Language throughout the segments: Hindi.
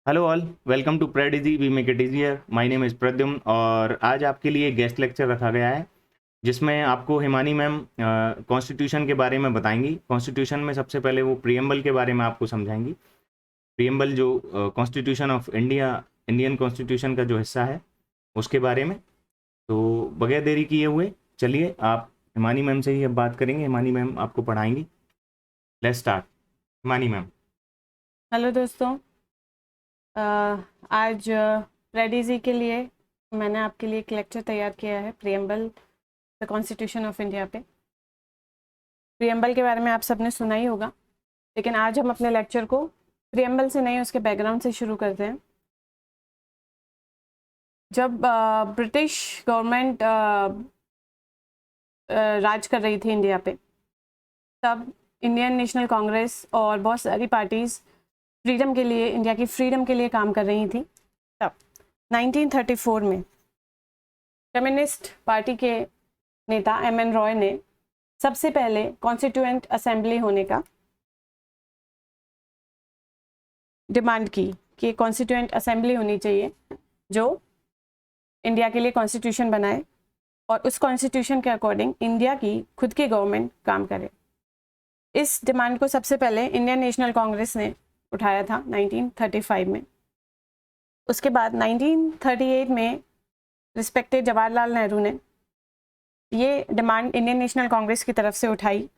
हेलो ऑल, वेलकम टू प्रेड easy we make it easier. My name is Pradyumna और आज आपके लिए गेस्ट लेक्चर रखा गया है जिसमें आपको हिमानी मैम कॉन्स्टिट्यूशन के बारे में बताएंगी। कॉन्स्टिट्यूशन में सबसे पहले वो प्रियम्बल के बारे में आपको समझाएंगी। प्रियम्बल जो constitution of India, Indian constitution का जो हिस्सा है उसके बारे में। तो बगैर देरी किए हुए चलिए आप हिमानी मैम से ही अब बात करेंगे। हिमानी मैम आपको पढ़ाएंगी। Let's start. Himani ma'am. Hello दोस्तों। आज प्रेडिजी के लिए मैंने आपके लिए एक लेक्चर तैयार किया है preamble the constitution of India पे। प्रियम्बल के बारे में आप सबने सुना ही होगा, लेकिन आज हम अपने लेक्चर को प्रियम्बल से नहीं उसके बैकग्राउंड से शुरू करते हैं। जब ब्रिटिश गवर्नमेंट राज कर रही थी इंडिया पे, तब इंडियन नेशनल कांग्रेस और बहुत सारी पार्टीज़ फ्रीडम के लिए, इंडिया की फ्रीडम के लिए काम कर रही थी। तब 1934 में कम्युनिस्ट पार्टी के नेता एम.एन. रॉय ने सबसे पहले कॉन्स्टिट्यूएंट असेंबली होने का डिमांड की कि कॉन्स्टिट्यूएंट असेंबली होनी चाहिए जो इंडिया के लिए कॉन्स्टिट्यूशन बनाए और उस कॉन्स्टिट्यूशन के अकॉर्डिंग इंडिया की खुद की गवर्नमेंट काम करे। इस डिमांड को सबसे पहले इंडियन नेशनल कांग्रेस ने उठाया था 1935 में। उसके बाद 1938 में रिस्पेक्टेड जवाहरलाल नेहरू ने ये डिमांड इंडियन नेशनल कांग्रेस की तरफ से उठाई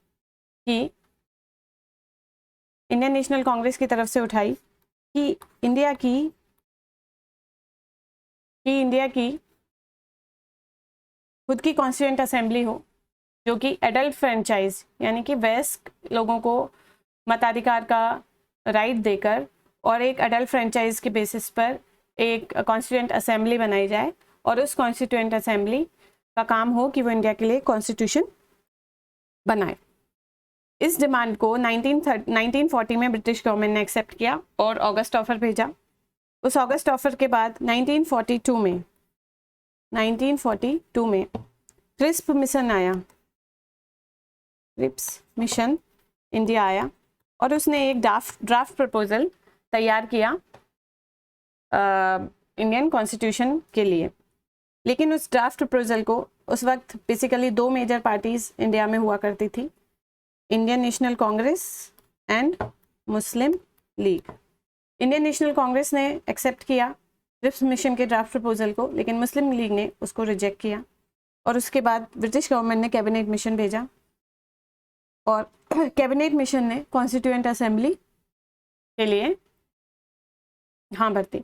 कि इंडिया की खुद की कॉन्स्टिट्यूएंट असेंबली हो जो कि एडल्ट फ्रेंचाइज यानी कि वयस्क लोगों को मताधिकार का राइट देकर और एक एडल्ट फ्रेंचाइज के बेसिस पर एक कॉन्स्टिट्यूएंट असेंबली बनाई जाए और उस कॉन्स्टिट्यूएंट असेंबली का काम हो कि वो इंडिया के लिए कॉन्स्टिट्यूशन बनाए। इस डिमांड को 1940 में ब्रिटिश गवर्नमेंट ने एक्सेप्ट किया और ऑगस्ट ऑफर भेजा। उस ऑगस्ट ऑफर के बाद 1942 में क्रिस्प मिशन आया, क्रिप्स मिशन इंडिया आया और उसने एक ड्राफ्ट प्रपोजल तैयार किया इंडियन कॉन्स्टिट्यूशन के लिए। लेकिन उस ड्राफ्ट प्रपोजल को उस वक्त बेसिकली दो मेजर पार्टीज इंडिया में हुआ करती थी, Indian national Congress and Muslim league. Indian national Congress ने एक्सेप्ट किया क्रिप्स मिशन के ड्राफ्ट प्रपोजल को, लेकिन मुस्लिम लीग ने उसको रिजेक्ट किया और उसके बाद ब्रिटिश गवर्नमेंट ने कैबिनेट मिशन भेजा और कैबिनेट मिशन ने कॉन्स्टिट्यूएंट असेंबली के लिए हाँ भरती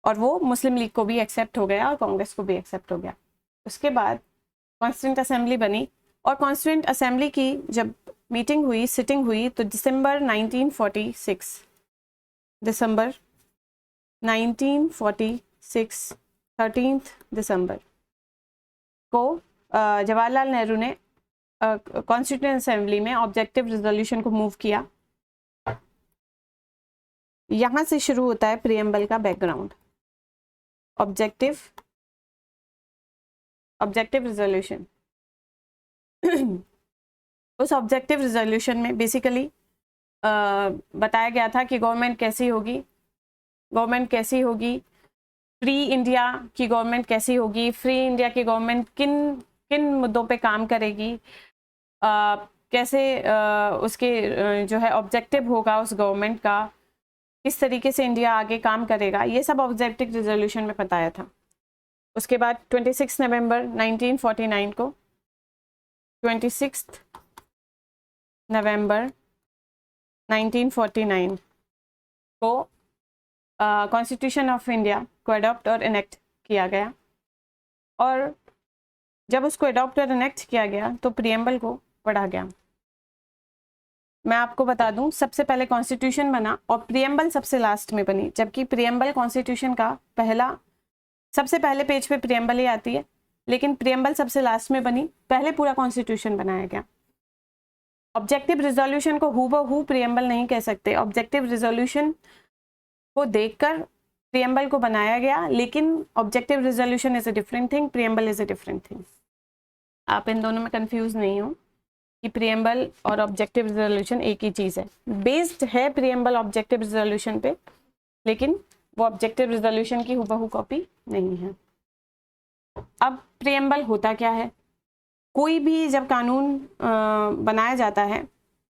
और वो मुस्लिम लीग को भी एक्सेप्ट हो गया और कांग्रेस को भी एक्सेप्ट हो गया। उसके बाद कॉन्स्टिट्यूएंट असेंबली बनी और कॉन्स्टिट्यूएंट असेंबली की जब सिटिंग हुई तो दिसंबर 1946 13 दिसंबर को जवाहरलाल नेहरू ने कॉन्स्टिट्यूएंट असेंबली में ऑब्जेक्टिव रिजोल्यूशन को मूव किया। यहाँ से शुरू होता है प्रियम्बल का बैकग्राउंड। ऑब्जेक्टिव रिजोल्यूशन उस ऑब्जेक्टिव रिजोल्यूशन में बेसिकली बताया गया था कि गवर्नमेंट कैसी होगी, फ्री इंडिया की गवर्नमेंट कैसी होगी, फ्री इंडिया की गवर्नमेंट किन मुद्दों पे काम करेगी, कैसे उसके जो है ऑब्जेक्टिव होगा उस गवर्नमेंट का, किस तरीके से इंडिया आगे काम करेगा, ये सब ऑब्जेक्टिव रिजोल्यूशन में बताया था। उसके बाद 26 नवंबर 1949 को 26 नवंबर 1949 को कॉन्स्टिट्यूशन ऑफ इंडिया को अडॉप्ट और इनेक्ट किया गया और जब उसको अडॉप्ट और इनेक्ट किया गया तो प्रियम्बल को पढ़ा गया। मैं आपको बता दूं, सबसे पहले कॉन्स्टिट्यूशन बना और प्रियम्बल सबसे लास्ट में बनी, जबकि प्रियम्बल कॉन्स्टिट्यूशन का सबसे पहले पेज पे प्रियम्बल ही आती है, लेकिन प्रियम्बल सबसे लास्ट में बनी, पहले पूरा कॉन्स्टिट्यूशन बनाया गया। ऑब्जेक्टिव रिजोल्यूशन को हूबहू प्रियम्बल नहीं कह सकते, ऑब्जेक्टिव रिजोल्यूशन को देखकर प्रियम्बल को बनाया गया, लेकिन objective resolution is a different thing, preamble is a different thing. आप इन दोनों में कंफ्यूज नहीं हो कि प्रियम्बल और ऑब्जेक्टिव रिजोल्यूशन एक ही चीज़ है। बेस्ड है प्रियम्बल ऑब्जेक्टिव रिजोल्यूशन पे, लेकिन वो ऑब्जेक्टिव रिजोल्यूशन की हुबहू कॉपी नहीं है। अब प्रियम्बल होता क्या है? कोई भी जब कानून बनाया जाता है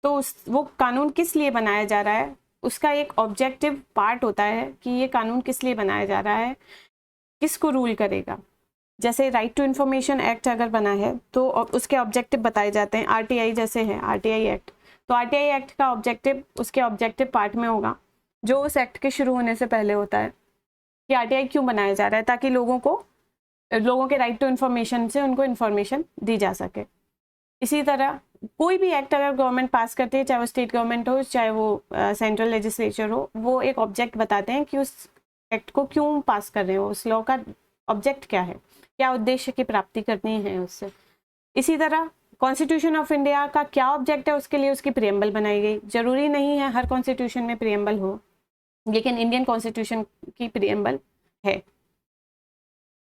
तो वो कानून किस लिए बनाया जा रहा है, उसका एक ऑब्जेक्टिव पार्ट होता है कि ये कानून किस लिए बनाया जा रहा है, किसको रूल करेगा। जैसे राइट टू इन्फॉर्मेशन एक्ट अगर बना है तो उसके ऑब्जेक्टिव बताए जाते हैं। आरटीआई जैसे है, आरटीआई एक्ट, तो आरटीआई एक्ट का ऑब्जेक्टिव उसके ऑब्जेक्टिव पार्ट में होगा, जो उस एक्ट के शुरू होने से पहले होता है कि आरटीआई क्यों बनाया जा रहा है, ताकि लोगों के राइट टू इन्फॉर्मेशन से उनको इन्फॉर्मेशन दी जा सके। इसी तरह कोई भी एक्ट अगर गवर्नमेंट पास करती है, चाहे वो स्टेट गवर्नमेंट हो चाहे वो सेंट्रल लेजिस्लेचर हो, वो एक ऑब्जेक्ट बताते हैं कि उस एक्ट को क्यों पास कर रहे हो, उस लॉ का ऑब्जेक्ट क्या है, क्या उद्देश्य की प्राप्ति करनी है उससे। इसी तरह कॉन्स्टिट्यूशन ऑफ इंडिया का क्या ऑब्जेक्ट है, उसके लिए उसकी प्रियम्बल बनाई गई। जरूरी नहीं है हर कॉन्स्टिट्यूशन में प्रियम्बल हो, लेकिन इंडियन कॉन्स्टिट्यूशन की प्रियम्बल है।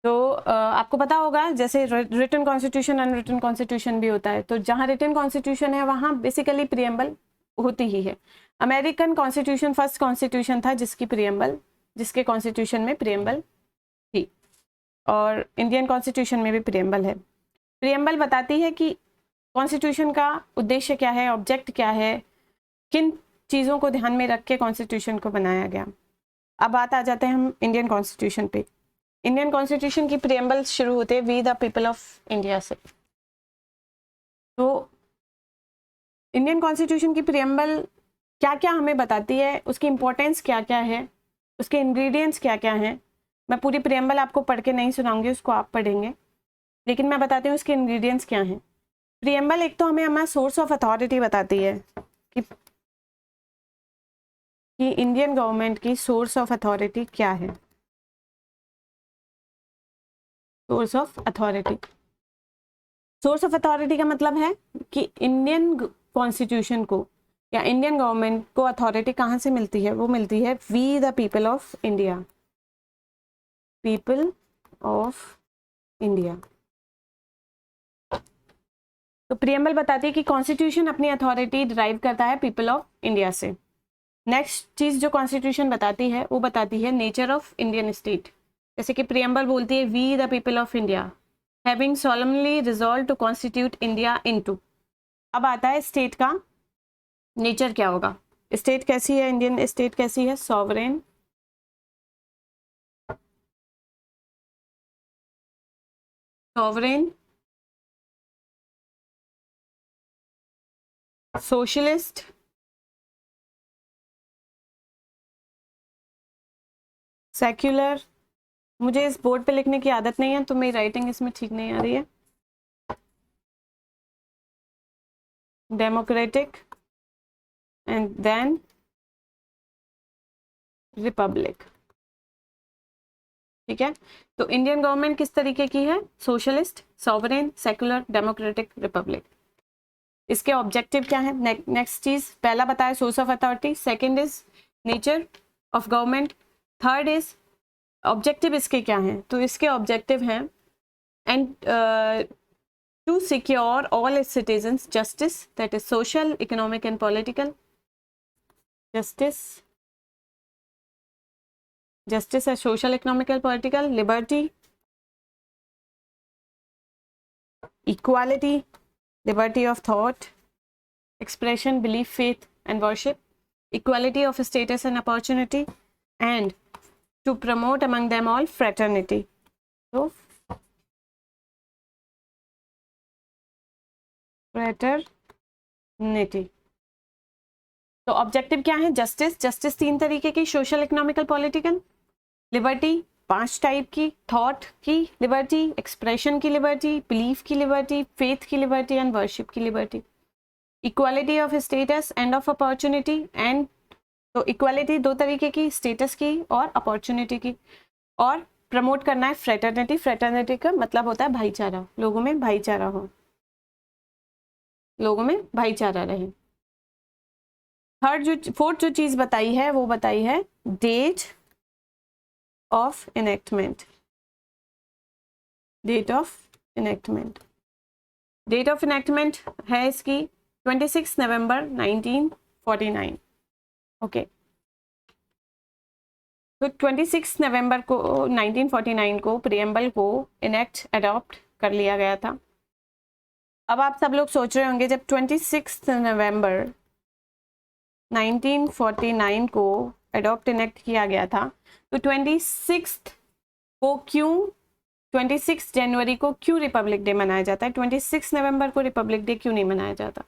तो आपको पता होगा जैसे रिटन कॉन्स्टिट्यूशन, अनरिटन कॉन्स्टिट्यूशन भी होता है। तो जहाँ रिटन कॉन्स्टिट्यूशन है वहाँ बेसिकली प्रियम्बल होती ही है। अमेरिकन कॉन्स्टिट्यूशन फर्स्ट कॉन्स्टिट्यूशन था जिसके कॉन्स्टिट्यूशन में प्रियम्बल थी, और इंडियन कॉन्स्टिट्यूशन में भी प्रियम्बल है। प्रियम्बल बताती है कि कॉन्स्टिट्यूशन का उद्देश्य क्या है, ऑब्जेक्ट क्या है, किन चीज़ों को ध्यान में रख के कॉन्स्टिट्यूशन को बनाया गया। अब बात आ जाते हैं हम इंडियन कॉन्स्टिट्यूशन पे। इंडियन कॉन्स्टिट्यूशन की प्रियम्बल शुरू होते हैं we the people of India से। तो इंडियन कॉन्स्टिट्यूशन की प्रियम्बल क्या क्या हमें बताती है, उसकी इंपॉर्टेंस क्या क्या है, उसके इंग्रेडिएंट्स क्या क्या हैं। मैं पूरी प्रियम्बल आपको पढ़ के नहीं सुनाऊंगी, उसको आप पढ़ेंगे, लेकिन मैं बताती हूँ उसके इंग्रेडिएंट्स क्या हैं। प्रियम्बल एक तो हमें हमारा सोर्स ऑफ अथॉरिटी बताती है कि इंडियन गवर्नमेंट की सोर्स ऑफ अथॉरिटी क्या है। Source of authority, source of authority का मतलब है कि इंडियन कॉन्स्टिट्यूशन को या इंडियन गवर्नमेंट को अथॉरिटी कहाँ से मिलती है, वो मिलती है we the people of India, people of India. तो प्रियम्बल बताती है कि कॉन्स्टिट्यूशन अपनी अथॉरिटी डिराइव करता है पीपल ऑफ इंडिया से। नेक्स्ट चीज जो कॉन्स्टिट्यूशन बताती है वो बताती है नेचर ऑफ इंडियन स्टेट। जैसे कि प्रियम्बल बोलती है we the people of India having solemnly resolved to constitute India into। अब आता है स्टेट का नेचर क्या होगा। स्टेट कैसी है, इंडियन स्टेट कैसी है, सॉवरेन, सोशलिस्ट, सेक्युलर। मुझे इस बोर्ड पे लिखने की आदत नहीं है तो मेरी राइटिंग इसमें ठीक नहीं आ रही है। Democratic and then republic. ठीक है, तो इंडियन गवर्नमेंट किस तरीके की है, socialist, sovereign, secular, democratic, republic. इसके ऑब्जेक्टिव क्या है, नेक्स्ट चीज पहला बताया source of authority, second is nature of government, third is objective इसके क्या हैं। तो इसके ऑब्जेक्टिव हैं and to secure all its citizens justice, that is social, economic and political justice, justice as social, economical, political, liberty, equality, liberty of thought, expression, belief, faith and worship, equality of status and opportunity, and to promote among them all fraternity. So fraternity। तो ऑब्जेक्टिव क्या है, जस्टिस, जस्टिस 3 तरीके की, social, economical, political, liberty 5 type की, थॉट की लिबर्टी, एक्सप्रेशन की लिबर्टी, बिलीफ की लिबर्टी, फेथ की लिबर्टी एंड वर्शिप की liberty, equality of status end of opportunity and. तो इक्वालिटी 2 तरीके की, स्टेटस की और अपॉर्चुनिटी की, और प्रमोट करना है फ्रेटर्निटी। फ्रेटर्निटी का मतलब होता है भाईचारा, लोगों में भाईचारा हो, लोगों में भाईचारा रहे। फोर्थ जो चीज बताई है वो बताई है date of enactment. Date of enactment, date of enactment है इसकी 26 नवंबर 1949। ओके, तो 26 नवंबर को 1949 को प्रियम्बल को इनेक्ट अडॉप्ट कर लिया गया था। अब आप सब लोग सोच रहे होंगे, जब 26 नवंबर 1949 को अडॉप्ट इनेक्ट किया गया था, तो 26 को क्यों, 26 जनवरी को क्यों रिपब्लिक डे मनाया जाता है? 26 नवंबर को रिपब्लिक डे क्यों नहीं मनाया जाता?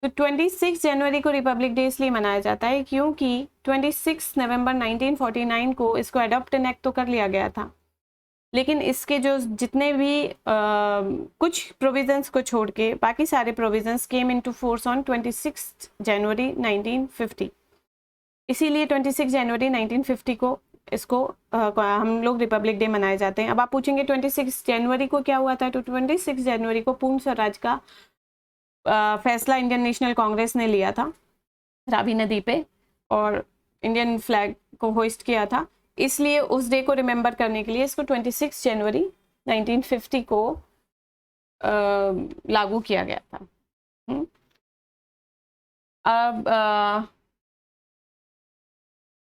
तो 26 जनवरी को रिपब्लिक डे इसलिए मनाया जाता है क्योंकि 26 नवंबर 1949 को इसको अडॉप्ट इनेक्ट तो कर लिया गया था, लेकिन इसके जो जितने भी कुछ प्रोविजंस को छोड़ के बाकी सारे provisions came into force on 26 जनवरी 1950। इसीलिए 26 जनवरी 1950 को इसको हम लोग रिपब्लिक डे मनाए जाते हैं। अब आप पूछेंगे 26 जनवरी को क्या हुआ था? तो 26 जनवरी को पूर्ण स्वराज का फैसला इंडियन नेशनल कांग्रेस ने लिया था रावी नदी पे, और इंडियन फ्लैग को होइस्ट किया था। इसलिए उस डे को रिमेंबर करने के लिए इसको 26 जनवरी 1950 को लागू किया गया था। अब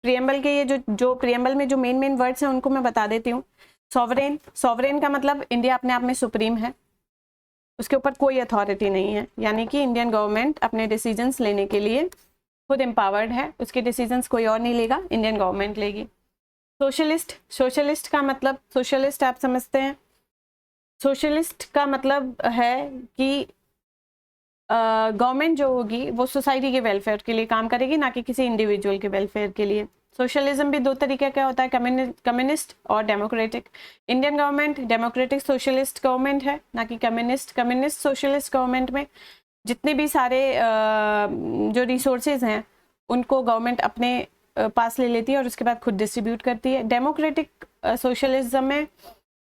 प्रियम्बल के ये जो प्रियम्बल में जो मेन वर्ड्स हैं उनको मैं बता देती हूँ। सॉवरेन, सॉवरेन का मतलब इंडिया अपने आप में सुप्रीम है, उसके ऊपर कोई अथॉरिटी नहीं है, यानी कि इंडियन गवर्नमेंट अपने डिसीजंस लेने के लिए खुद एम्पावर्ड है, उसके डिसीजंस कोई और नहीं लेगा, इंडियन गवर्नमेंट लेगी। सोशलिस्ट, सोशलिस्ट का मतलब, सोशलिस्ट आप समझते हैं, सोशलिस्ट का मतलब है कि गवर्नमेंट जो होगी वो सोसाइटी के वेलफेयर के लिए काम करेगी, ना कि किसी इंडिविजुअल के वेलफेयर के लिए। सोशलिज्म भी दो तरीके का होता है, कम्युनिस्ट और democratic. Indian government democratic socialist government है, ना कि कम्युनिस्ट सोशलिस्ट गवर्नमेंट में जितने भी सारे जो रिसोर्सेज हैं उनको गवर्नमेंट अपने पास ले लेती है और उसके बाद खुद डिस्ट्रीब्यूट करती है। डेमोक्रेटिक सोशलिज्म में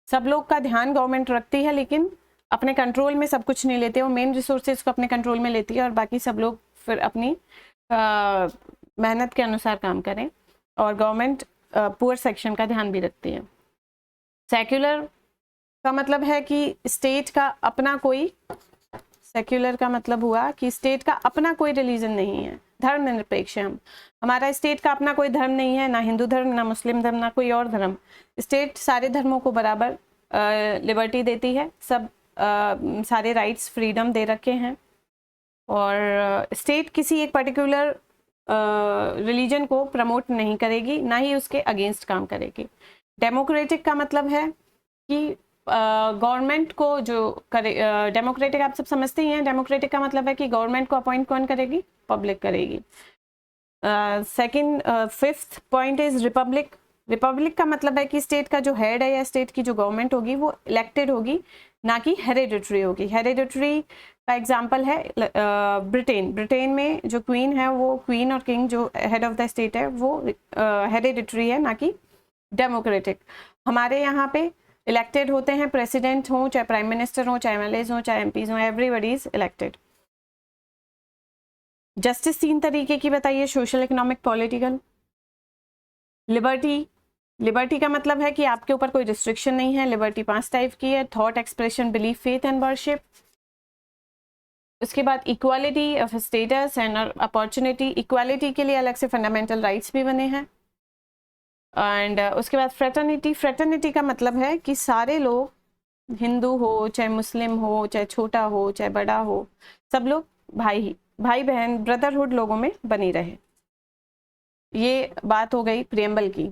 सब लोग का ध्यान गवर्नमेंट रखती है, लेकिन अपने कंट्रोल में सब कुछ नहीं लेते, वो मेन रिसोर्सेज को अपने कंट्रोल में लेती है और बाकी सब लोग फिर अपनी मेहनत के अनुसार काम करें, और गवर्नमेंट पुअर सेक्शन का ध्यान भी रखती है। सेक्युलर का मतलब है कि स्टेट का अपना कोई, सेक्युलर का मतलब हुआ कि स्टेट का अपना कोई रिलीजन नहीं है, धर्म निरपेक्ष है। हमारा स्टेट का अपना कोई धर्म नहीं है, ना हिंदू धर्म, ना मुस्लिम धर्म, ना कोई और धर्म। स्टेट सारे धर्मों को बराबर लिबर्टी देती है, सब सारे राइट्स फ्रीडम दे रखे हैं, और स्टेट किसी एक पर्टिकुलर रिलीजन को प्रमोट नहीं करेगी, ना ही उसके अगेंस्ट काम करेगी। डेमोक्रेटिक का मतलब है कि गवर्नमेंट को जो करे, डेमोक्रेटिक आप सब समझते ही हैं, डेमोक्रेटिक का मतलब है कि गवर्नमेंट को अपॉइंट कौन करेगी? पब्लिक करेगी। Second, fifth point is Republic. Republic का मतलब है कि स्टेट का जो हेड है या स्टेट की जो गवर्नमेंट होगी वो इलेक्टेड होगी, ना कि हेरिडिटरी होगी। हेरिडिटरी का एग्जांपल है ब्रिटेन। ब्रिटेन में जो क्वीन है, वो क्वीन और किंग जो हेड ऑफ द स्टेट है वो हेरिडिटरी है, ना कि डेमोक्रेटिक। हमारे यहाँ पे इलेक्टेड होते हैं, प्रेसिडेंट हो, चाहे प्राइम मिनिस्टर हो, चाहे एमएलएज हो, चाहे एमपीज हो, एवरीबॉडी इज इलेक्टेड। जस्टिस तीन तरीके की बताइए, social, economic, political. Liberty, liberty का मतलब है कि आपके ऊपर कोई रिस्ट्रिक्शन नहीं है। लिबर्टी 5 टाइप की है, thought, expression, belief, faith and worship. उसके बाद equality of status and opportunity. Equality के लिए अलग से फंडामेंटल राइट्स भी बने हैं। एंड उसके बाद फ्रेटर्निटी। फ्रेटर्निटी का मतलब है कि सारे लोग, हिंदू हो, चाहे मुस्लिम हो, चाहे छोटा हो, चाहे बड़ा हो, सब लोग भाई बहन, ब्रदरहुड लोगों में बनी रहे। ये बात हो गई प्रियम्बल की।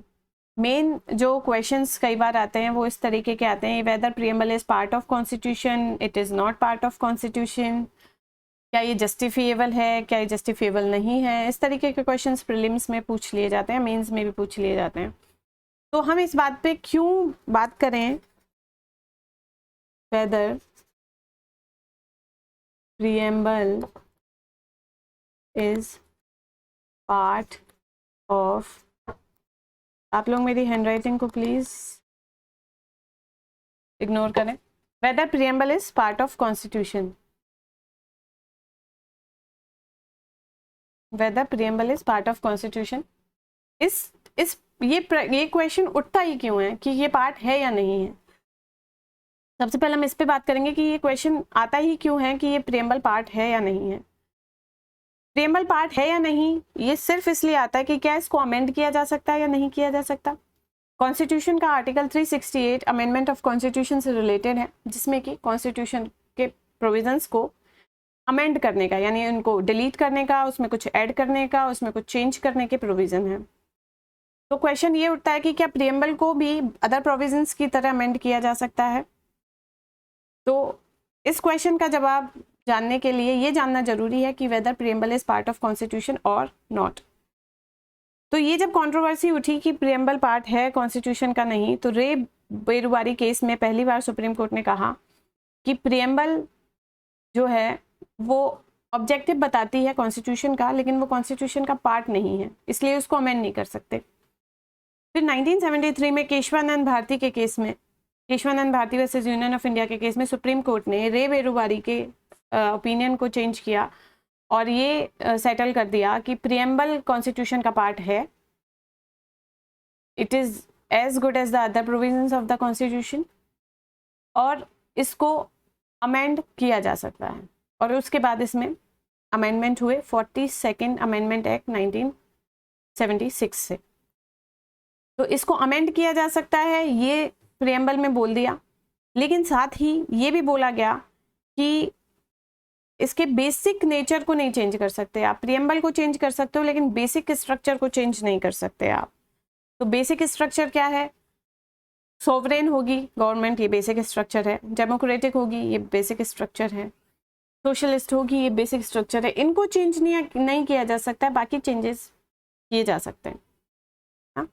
मेन जो क्वेश्चंस कई बार आते हैं वो इस तरीके के आते हैं, whether preamble is part of constitution, it is not part of constitution, क्या ये जस्टिफिएबल है, क्या ये जस्टिफिएबल नहीं है। इस तरीके के क्वेश्चंस प्रीलिम्स में पूछ लिए जाते हैं, मेंस में भी पूछ लिए जाते हैं। तो हम इस बात पे क्यों बात करें, whether preamble is part of, आप लोग मेरी हैंडराइटिंग को प्लीज इग्नोर करें। Whether preamble is part of constitution, whether preamble is part of constitution. ये क्वेश्चन उठता ही क्यों है कि ये पार्ट है या नहीं है। सबसे पहले हम इस पे बात करेंगे कि ये क्वेश्चन आता ही क्यों है कि ये प्रियम्बल पार्ट है या नहीं है। प्रियम्बल पार्ट है या नहीं, ये सिर्फ इसलिए आता है कि क्या इसको अमेंड किया जा सकता है या नहीं किया जा सकता। कॉन्स्टिट्यूशन का आर्टिकल 368 अमेंडमेंट ऑफ कॉन्स्टिट्यूशन से रिलेटेड है, जिसमें कि कॉन्स्टिट्यूशन के प्रोविजंस को अमेंड करने का, यानी उनको डिलीट करने का, उसमें कुछ ऐड करने का, उसमें कुछ चेंज करने के प्रोविजन है। तो क्वेश्चन ये उठता है कि क्या प्रियम्बल को भी अदर प्रोविजंस की तरह अमेंड किया जा सकता है। तो इस क्वेश्चन का जवाब जानने के लिए ये जानना जरूरी है कि whether preamble is part of constitution और नॉट। तो ये जब कंट्रोवर्सी उठी कि प्रियम्बल पार्ट है कॉन्स्टिट्यूशन का नहीं, तो रे बेरुवारी केस में पहली बार सुप्रीम कोर्ट ने कहा कि प्रियम्बल जो है वो ऑब्जेक्टिव बताती है कॉन्स्टिट्यूशन का, लेकिन वो कॉन्स्टिट्यूशन का पार्ट नहीं है, इसलिए उसको अमेंड नहीं कर सकते। फिर 1973 में केशवानंद भारती के केस में, Kesavananda Bharati versus union of India के केस में सुप्रीम कोर्ट ने रे बेरुवारी के ओपिनियन को चेंज किया और ये सेटल कर दिया कि प्रियम्बल कॉन्स्टिट्यूशन का पार्ट है, it is as good as the other provisions of the constitution, और इसको अमेंड किया जा सकता है। और उसके बाद इसमें अमेंडमेंट हुए 42nd अमेंडमेंट एक्ट 1976 से। तो इसको अमेंड किया जा सकता है, ये प्रियम्बल में बोल दिया, लेकिन साथ ही ये भी बोला गया कि इसके बेसिक नेचर को नहीं चेंज कर सकते आप। प्रियम्बल को चेंज कर सकते हो, लेकिन बेसिक स्ट्रक्चर को चेंज नहीं कर सकते आप। तो बेसिक स्ट्रक्चर क्या है? सोवरेन होगी गवर्नमेंट, ये बेसिक स्ट्रक्चर है। डेमोक्रेटिक होगी, ये बेसिक स्ट्रक्चर है। सोशलिस्ट होगी, ये बेसिक स्ट्रक्चर है। इनको चेंज नहीं किया जा सकता है, बाकी चेंजेस किए जा सकते हैं। हाँ,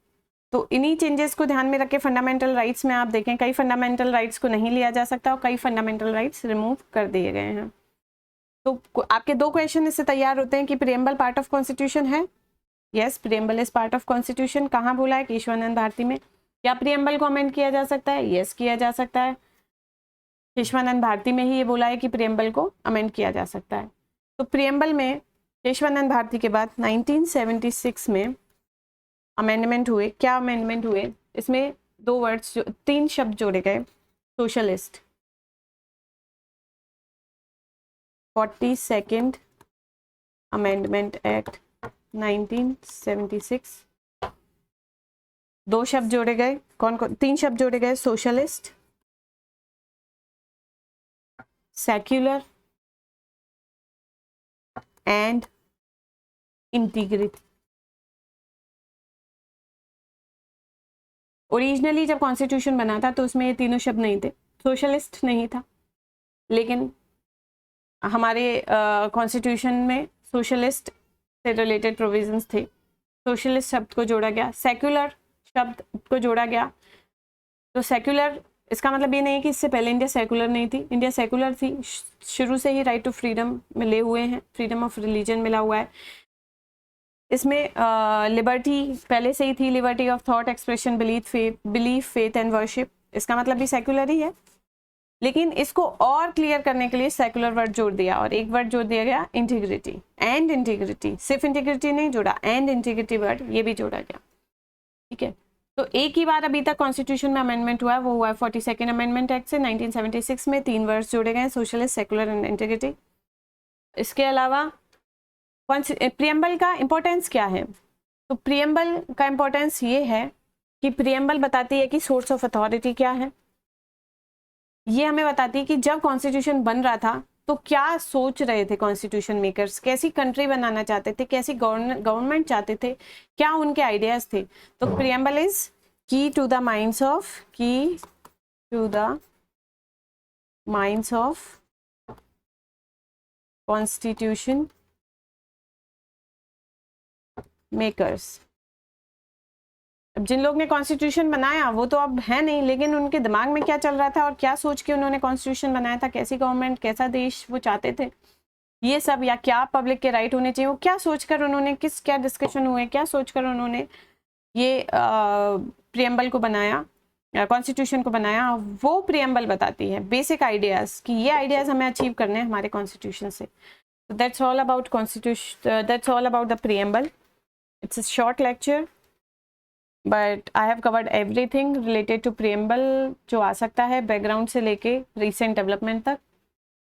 तो इन्हीं चेंजेस को ध्यान में रख के फंडामेंटल राइट्स में आप देखें, कई फंडामेंटल राइट्स को नहीं लिया जा सकता और कई फंडामेंटल राइट्स रिमूव कर दिए गए हैं। तो आपके दो क्वेश्चन इससे तैयार होते हैं कि प्रियम्बल पार्ट ऑफ कॉन्स्टिट्यूशन है। Yes, preamble is part of constitution. कहाँ बोला है? केशवानंद भारती में। क्या प्रियम्बल को अमेंड किया जा सकता है? यस, किया जा सकता है। केशवानंद भारती में ही ये बोला है कि प्रियम्बल को अमेंड किया जा सकता है। तो प्रियम्बल में केशवानंद भारती के बाद 1976 में अमेंडमेंट हुए। क्या अमेंडमेंट हुए? इसमें दो वर्ड्स, जो 3 शब्द जोड़े गए, सोशलिस्ट। 42nd अमेंडमेंट एक्ट 1976, 2 शब्द जोड़े गए। कौन कौन? 3 शब्द जोड़े गए, socialist, secular and integrity. Originally जब कॉन्स्टिट्यूशन बना था तो उसमें ये तीनों शब्द नहीं थे, सोशलिस्ट नहीं था, लेकिन हमारे कॉन्स्टिट्यूशन में सोशलिस्ट से रिलेटेड प्रोविजंस थे। सोशलिस्ट शब्द को जोड़ा गया, सेक्युलर शब्द को जोड़ा गया। तो सेक्युलर, इसका मतलब ये नहीं कि इससे पहले इंडिया सेकुलर नहीं थी, इंडिया सेकुलर थी, शुरू से ही राइट टू फ्रीडम मिले हुए हैं, फ्रीडम ऑफ रिलीजन मिला हुआ है। इसमें लिबर्टी पहले से ही थी, liberty of thought, expression, belief, faith and worship. इसका मतलब भी सेकुलर ही है, लेकिन इसको और क्लियर करने के लिए सेकुलर वर्ड जोड़ दिया और एक वर्ड जोड़ दिया गया, इंटीग्रिटी एंड इंटीग्रिटी। सिर्फ इंटीग्रिटी नहीं जोड़ा, एंड इंटीग्रिटी वर्ड ये भी जोड़ा गया। ठीक है, तो एक ही बार अभी तक कॉन्स्टिट्यूशन में अमेंडमेंट हुआ है, वो हुआ है 42nd अमेंडमेंट एक्ट से 1976 में। 3 वर्ड्स जोड़े गए, सोशलिस्ट, सेकुलर एंड इंटीग्रिटी। इसके अलावा प्रियम्बल का इंपॉर्टेंस क्या है? तो प्रियम्बल का इंपॉर्टेंस ये है कि प्रियम्बल बताती है कि सोर्स ऑफ अथॉरिटी क्या है। ये हमें बताती है कि जब कॉन्स्टिट्यूशन बन रहा था तो क्या सोच रहे थे कॉन्स्टिट्यूशन मेकर्स, कैसी कंट्री बनाना चाहते थे, कैसी गवर्नमेंट चाहते थे, क्या उनके आइडियाज थे। तो preamble is key to the minds of constitution makers. अब जिन लोग ने कॉन्स्टिट्यूशन बनाया वो तो अब है नहीं, लेकिन उनके दिमाग में क्या चल रहा था और क्या सोच के उन्होंने कॉन्स्टिट्यूशन बनाया था, कैसी गवर्नमेंट, कैसा देश वो चाहते थे, ये सब, या क्या पब्लिक के राइट होने चाहिए, वो क्या सोचकर उन्होंने, क्या डिस्कशन हुए, क्या सोचकर उन्होंने ये प्रियम्बल को बनाया, कॉन्स्टिट्यूशन को बनाया, वो प्रियम्बल बताती है बेसिक आइडियाज कि ये आइडियाज हमें अचीव करने हैं हमारे कॉन्स्टिट्यूशन से। That's all about constitution, that's all about the preamble. It's a short lecture, but I have covered everything related to preamble जो आ सकता है, बैकग्राउंड से लेके रिसेंट डेवलपमेंट तक।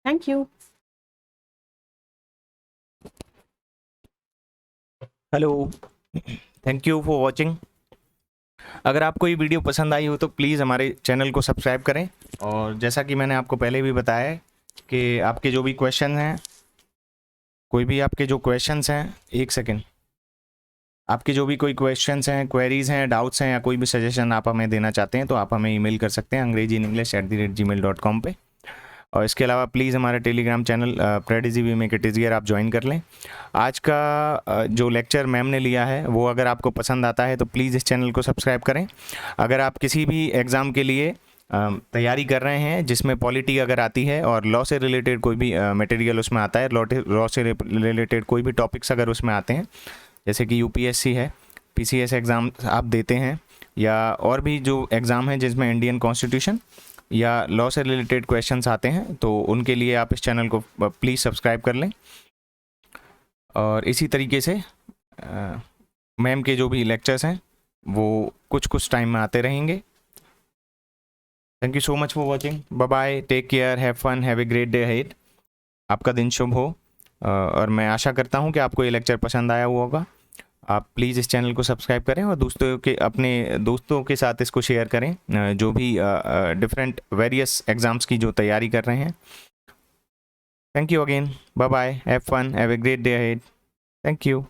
Thank you. Hello, thank you for watching. अगर आपको ये वीडियो पसंद आई हो तो प्लीज़ हमारे चैनल को सब्सक्राइब करें। और जैसा कि मैंने आपको पहले भी बताया है कि आपके जो भी क्वेश्चन हैं, कोई भी आपके जो क्वेश्चंस हैं, एक सेकेंड, आपके जो भी कोई क्वेश्चंस हैं, क्वेरीज हैं, डाउट्स हैं या कोई भी सजेशन आप हमें देना चाहते हैं तो आप हमें ईमेल कर सकते हैं angrezi-in-english@gmail.com पे। और इसके अलावा प्लीज़ हमारा Telegram channel Prodigy we make it easier आप ज्वाइन कर लें। आज का जो लेक्चर मैम ने लिया है वो अगर आपको पसंद आता है तो प्लीज़ इस चैनल को सब्सक्राइब करें। अगर आप किसी भी एग्ज़ाम के लिए तैयारी कर रहे हैं जिसमें पॉलिटी अगर आती है और लॉ से रिलेटेड कोई भी मटेरियल उसमें आता है, लॉ से रिलेटेड कोई भी टॉपिक्स अगर उसमें आते हैं, जैसे कि यूपीएससी है, पीसीएस एग्ज़ाम आप देते हैं, या और भी जो एग्ज़ाम है जिसमें इंडियन कॉन्स्टिट्यूशन या लॉ से रिलेटेड क्वेश्चंस आते हैं, तो उनके लिए आप इस चैनल को प्लीज़ सब्सक्राइब कर लें। और इसी तरीके से मैम के जो भी लेक्चर्स हैं वो कुछ टाइम में आते रहेंगे। Thank you so much for watching. Bye bye, take care, have fun, have a great day ahead. आपका दिन शुभ हो। और मैं आशा करता हूँ कि आपको ये लेक्चर पसंद आया हुआ होगा। आप प्लीज़ इस चैनल को सब्सक्राइब करें और अपने दोस्तों के साथ इसको शेयर करें जो भी डिफरेंट वेरियस एग्ज़ाम्स की जो तैयारी कर रहे हैं। Thank you again, bye bye, have fun, have a great day ahead. Thank you.